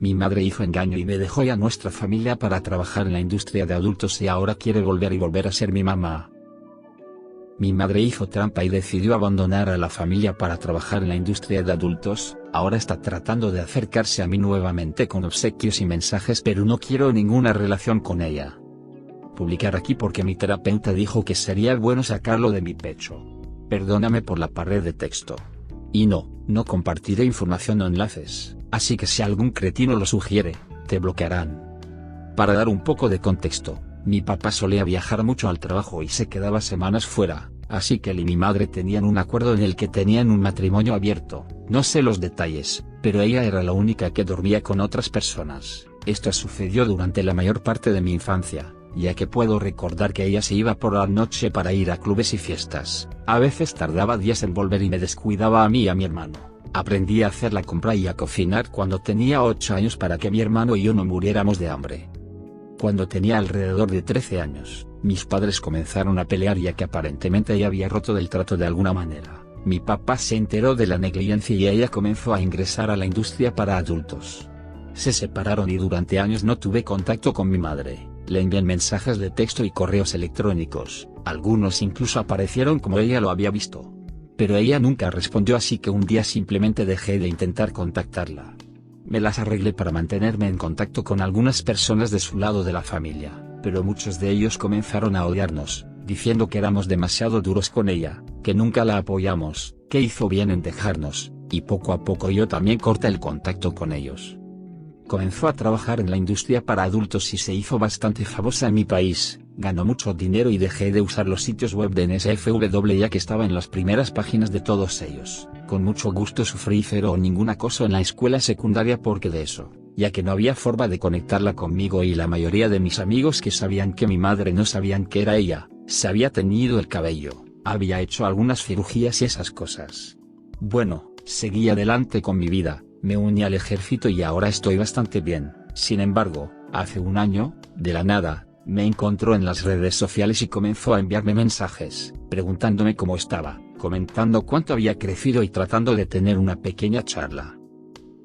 Mi madre hizo engaño y me dejó y a nuestra familia para trabajar en la industria de adultos y ahora quiere volver a ser mi mamá. Mi madre hizo trampa y decidió abandonar a la familia para trabajar en la industria de adultos, ahora está tratando de acercarse a mí nuevamente con obsequios y mensajes pero no quiero ninguna relación con ella. Publicar aquí porque mi terapeuta dijo que sería bueno sacarlo de mi pecho. Perdóname por la pared de texto. Y no compartiré información o enlaces, así que si algún cretino lo sugiere, te bloquearán. Para dar un poco de contexto, mi papá solía viajar mucho al trabajo y se quedaba semanas fuera, así que él y mi madre tenían un acuerdo en el que tenían un matrimonio abierto, no sé los detalles, pero ella era la única que dormía con otras personas. Esto sucedió durante la mayor parte de mi infancia, ya que puedo recordar que ella se iba por la noche para ir a clubes y fiestas, a veces tardaba días en volver y me descuidaba a mí y a mi hermano. Aprendí a hacer la compra y a cocinar cuando tenía 8 años para que mi hermano y yo no muriéramos de hambre. Cuando tenía alrededor de 13 años, mis padres comenzaron a pelear ya que aparentemente ella había roto del trato de alguna manera. Mi papá se enteró de la negligencia y ella comenzó a ingresar a la industria para adultos. Se separaron y durante años no tuve contacto con mi madre. Le envié mensajes de texto y correos electrónicos, algunos incluso aparecieron como ella lo había visto. Pero ella nunca respondió, así que un día simplemente dejé de intentar contactarla. Me las arreglé para mantenerme en contacto con algunas personas de su lado de la familia, pero muchos de ellos comenzaron a odiarnos, diciendo que éramos demasiado duros con ella, que nunca la apoyamos, que hizo bien en dejarnos, y poco a poco yo también corté el contacto con ellos. Comenzó a trabajar en la industria para adultos y se hizo bastante famosa en mi país, ganó mucho dinero y dejé de usar los sitios web de NSFW ya que estaba en las primeras páginas de todos ellos. Con mucho gusto sufrí cero o ningún acoso en la escuela secundaria porque de eso, ya que no había forma de conectarla conmigo y la mayoría de mis amigos que sabían que mi madre no sabían que era ella, se había teñido el cabello, había hecho algunas cirugías y esas cosas. Bueno, seguí adelante con mi vida. Me uní al ejército y ahora estoy bastante bien. Sin embargo, hace un año, de la nada, me encontró en las redes sociales y comenzó a enviarme mensajes, preguntándome cómo estaba, comentando cuánto había crecido y tratando de tener una pequeña charla.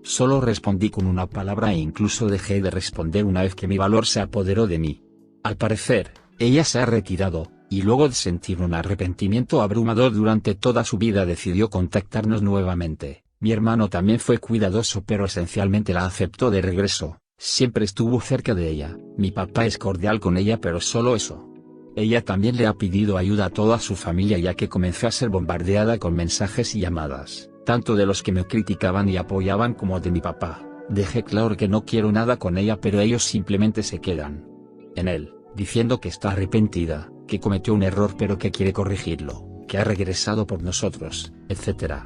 Solo respondí con una palabra e incluso dejé de responder una vez que mi valor se apoderó de mí. Al parecer, ella se ha retirado, y luego de sentir un arrepentimiento abrumador durante toda su vida decidió contactarnos nuevamente. Mi hermano también fue cuidadoso pero esencialmente la aceptó de regreso, siempre estuvo cerca de ella. Mi papá es cordial con ella pero solo eso. Ella también le ha pedido ayuda a toda su familia ya que comenzó a ser bombardeada con mensajes y llamadas, tanto de los que me criticaban y apoyaban como de mi papá. Dejé claro que no quiero nada con ella pero ellos simplemente se quedan en él, diciendo que está arrepentida, que cometió un error pero que quiere corregirlo, que ha regresado por nosotros, etc.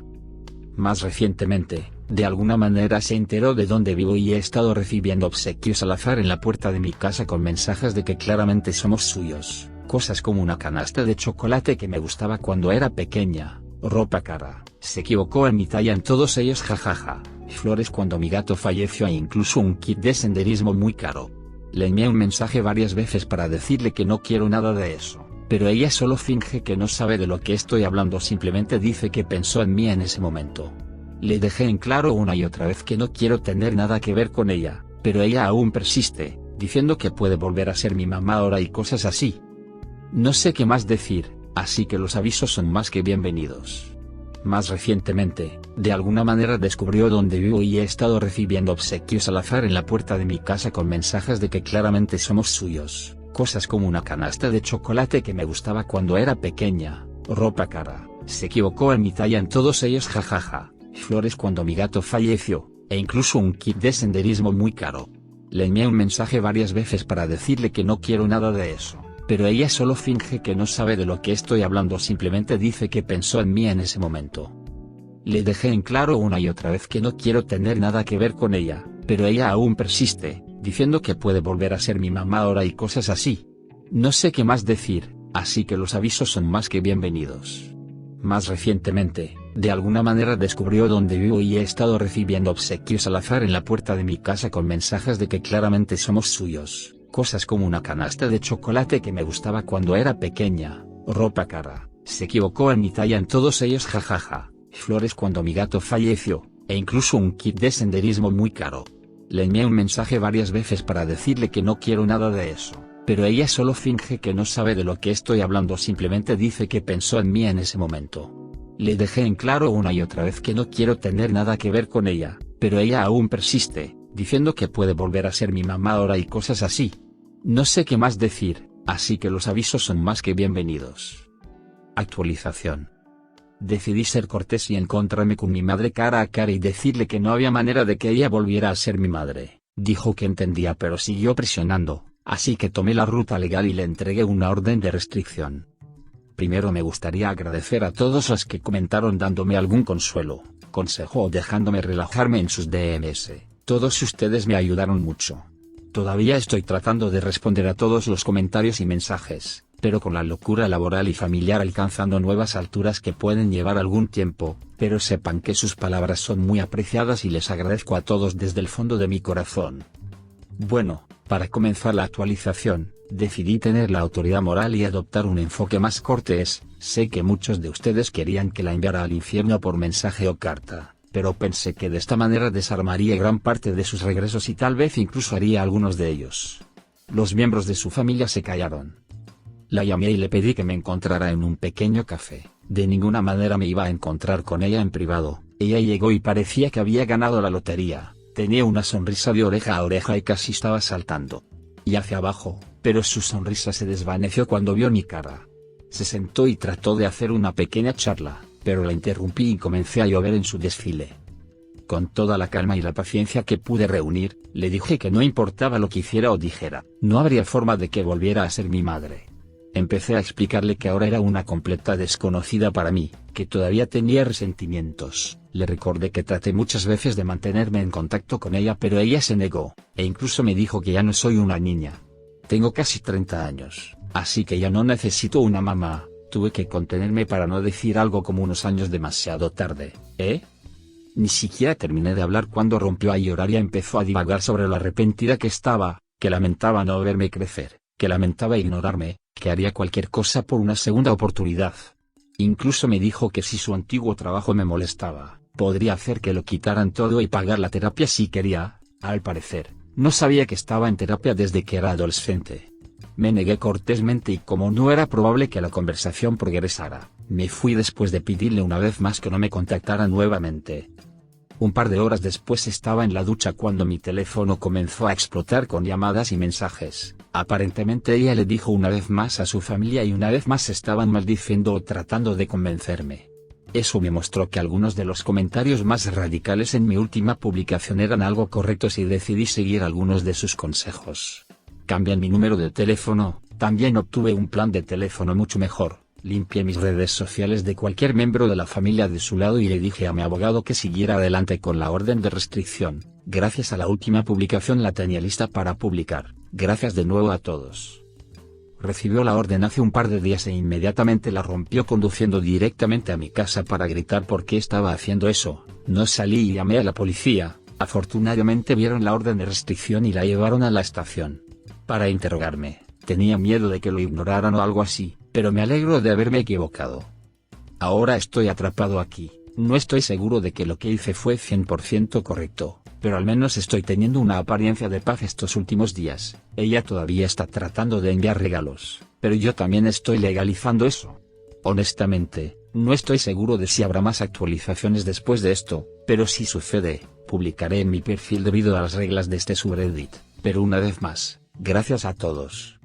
Más recientemente, de alguna manera se enteró de dónde vivo y he estado recibiendo obsequios al azar en la puerta de mi casa con mensajes de que claramente somos suyos, cosas como una canasta de chocolate que me gustaba cuando era pequeña, ropa cara, se equivocó en mi talla en todos ellos jajaja, flores cuando mi gato falleció e incluso un kit de senderismo muy caro. Le envié un mensaje varias veces para decirle que no quiero nada de eso. Pero ella solo finge que no sabe de lo que estoy hablando, simplemente dice que pensó en mí en ese momento. Le dejé en claro una y otra vez que no quiero tener nada que ver con ella, pero ella aún persiste, diciendo que puede volver a ser mi mamá ahora y cosas así. No sé qué más decir, así que los avisos son más que bienvenidos. Más recientemente, de alguna manera descubrió dónde vivo y he estado recibiendo obsequios al azar en la puerta de mi casa con mensajes de que claramente somos suyos. Cosas como una canasta de chocolate que me gustaba cuando era pequeña, ropa cara, se equivocó en mi talla en todos ellos jajaja, flores cuando mi gato falleció, e incluso un kit de senderismo muy caro. Le envié un mensaje varias veces para decirle que no quiero nada de eso, pero ella solo finge que no sabe de lo que estoy hablando, simplemente dice que pensó en mí en ese momento. Le dejé en claro una y otra vez que no quiero tener nada que ver con ella, pero ella aún persiste, diciendo que puede volver a ser mi mamá ahora y cosas así. No sé qué más decir, así que los avisos son más que bienvenidos. Más recientemente, de alguna manera descubrió dónde vivo y he estado recibiendo obsequios al azar en la puerta de mi casa con mensajes de que claramente somos suyos, cosas como una canasta de chocolate que me gustaba cuando era pequeña, ropa cara, se equivocó en mi talla en todos ellos jajaja, flores cuando mi gato falleció, e incluso un kit de senderismo muy caro. Le envié un mensaje varias veces para decirle que no quiero nada de eso, pero ella solo finge que no sabe de lo que estoy hablando, simplemente dice que pensó en mí en ese momento. Le dejé en claro una y otra vez que no quiero tener nada que ver con ella, pero ella aún persiste, diciendo que puede volver a ser mi mamá ahora y cosas así. No sé qué más decir, así que los avisos son más que bienvenidos. Actualización. Decidí ser cortés y encontrarme con mi madre cara a cara y decirle que no había manera de que ella volviera a ser mi madre. Dijo que entendía, pero siguió presionando, así que tomé la ruta legal y le entregué una orden de restricción. Primero me gustaría agradecer a todos los que comentaron dándome algún consuelo, consejo o dejándome relajarme en sus DMs. Todos ustedes me ayudaron mucho. Todavía estoy tratando de responder a todos los comentarios y mensajes, pero con la locura laboral y familiar alcanzando nuevas alturas que pueden llevar algún tiempo, pero sepan que sus palabras son muy apreciadas y les agradezco a todos desde el fondo de mi corazón. Bueno, para comenzar la actualización, decidí tener la autoridad moral y adoptar un enfoque más cortés. Sé que muchos de ustedes querían que la enviara al infierno por mensaje o carta, pero pensé que de esta manera desarmaría gran parte de sus regresos y tal vez incluso haría algunos de ellos. Los miembros de su familia se callaron. La llamé y le pedí que me encontrara en un pequeño café. De ninguna manera me iba a encontrar con ella en privado. Ella llegó y parecía que había ganado la lotería. Tenía una sonrisa de oreja a oreja y casi estaba saltando. Y hacia abajo, pero su sonrisa se desvaneció cuando vio mi cara. Se sentó y trató de hacer una pequeña charla, pero la interrumpí y comencé a llover en su desfile. Con toda la calma y la paciencia que pude reunir, le dije que no importaba lo que hiciera o dijera, no habría forma de que volviera a ser mi madre. Empecé a explicarle que ahora era una completa desconocida para mí, que todavía tenía resentimientos. Le recordé que traté muchas veces de mantenerme en contacto con ella, pero ella se negó, e incluso me dijo que ya no soy una niña. Tengo casi 30 años, así que ya no necesito una mamá. Tuve que contenerme para no decir algo como unos años demasiado tarde, ¿eh? Ni siquiera terminé de hablar cuando rompió a llorar y empezó a divagar sobre lo arrepentida que estaba, que lamentaba no verme crecer, que lamentaba ignorarme, que haría cualquier cosa por una segunda oportunidad. Incluso me dijo que si su antiguo trabajo me molestaba, podría hacer que lo quitaran todo y pagar la terapia si quería. Al parecer, no sabía que estaba en terapia desde que era adolescente. Me negué cortésmente y como no era probable que la conversación progresara, me fui después de pedirle una vez más que no me contactara nuevamente. Un par de horas después estaba en la ducha cuando mi teléfono comenzó a explotar con llamadas y mensajes. Aparentemente ella le dijo una vez más a su familia y una vez más estaban maldiciendo o tratando de convencerme. Eso me mostró que algunos de los comentarios más radicales en mi última publicación eran algo correctos y decidí seguir algunos de sus consejos. Cambié mi número de teléfono, también obtuve un plan de teléfono mucho mejor. Limpié mis redes sociales de cualquier miembro de la familia de su lado y le dije a mi abogado que siguiera adelante con la orden de restricción. Gracias a la última publicación la tenía lista para publicar. Gracias de nuevo a todos. Recibió la orden hace un par de días e inmediatamente la rompió conduciendo directamente a mi casa para gritar por qué estaba haciendo eso. No salí y llamé a la policía. Afortunadamente vieron la orden de restricción y la llevaron a la estación para interrogarme. Tenía miedo de que lo ignoraran o algo así, pero me alegro de haberme equivocado. Ahora estoy atrapado aquí. No estoy seguro de que lo que hice fue 100% correcto, pero al menos estoy teniendo una apariencia de paz estos últimos días. Ella todavía está tratando de enviar regalos, pero yo también estoy legalizando eso. Honestamente, no estoy seguro de si habrá más actualizaciones después de esto, pero si sucede, publicaré en mi perfil debido a las reglas de este subreddit. Pero una vez más, gracias a todos.